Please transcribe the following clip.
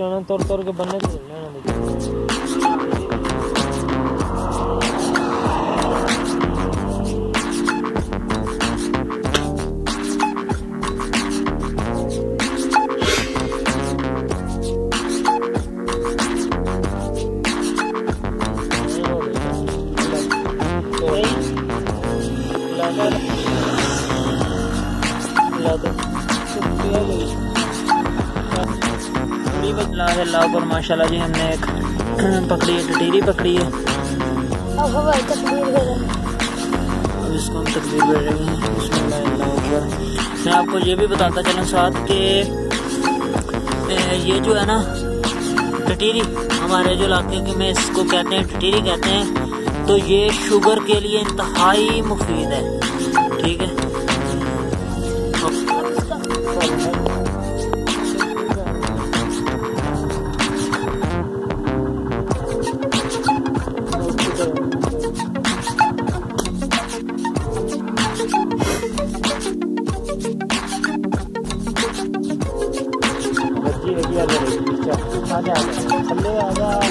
लाना तोड़ तोड़ के बनने तो लेना अल्लाह पर माशाल्लाह जी हमने एक पकड़ी है, टटीरी पकड़ी है। अब इसको हम तकबीर दे रहे हैं। मैं आपको ये भी बताता चलूँ साथ कि ये जो है ना टटीरी, हमारे जो इलाके में इसको कहते हैं टटीरी कहते हैं, तो ये शुगर के लिए इंतहाई मुफीद है। ठीक है, थल्ले आ जा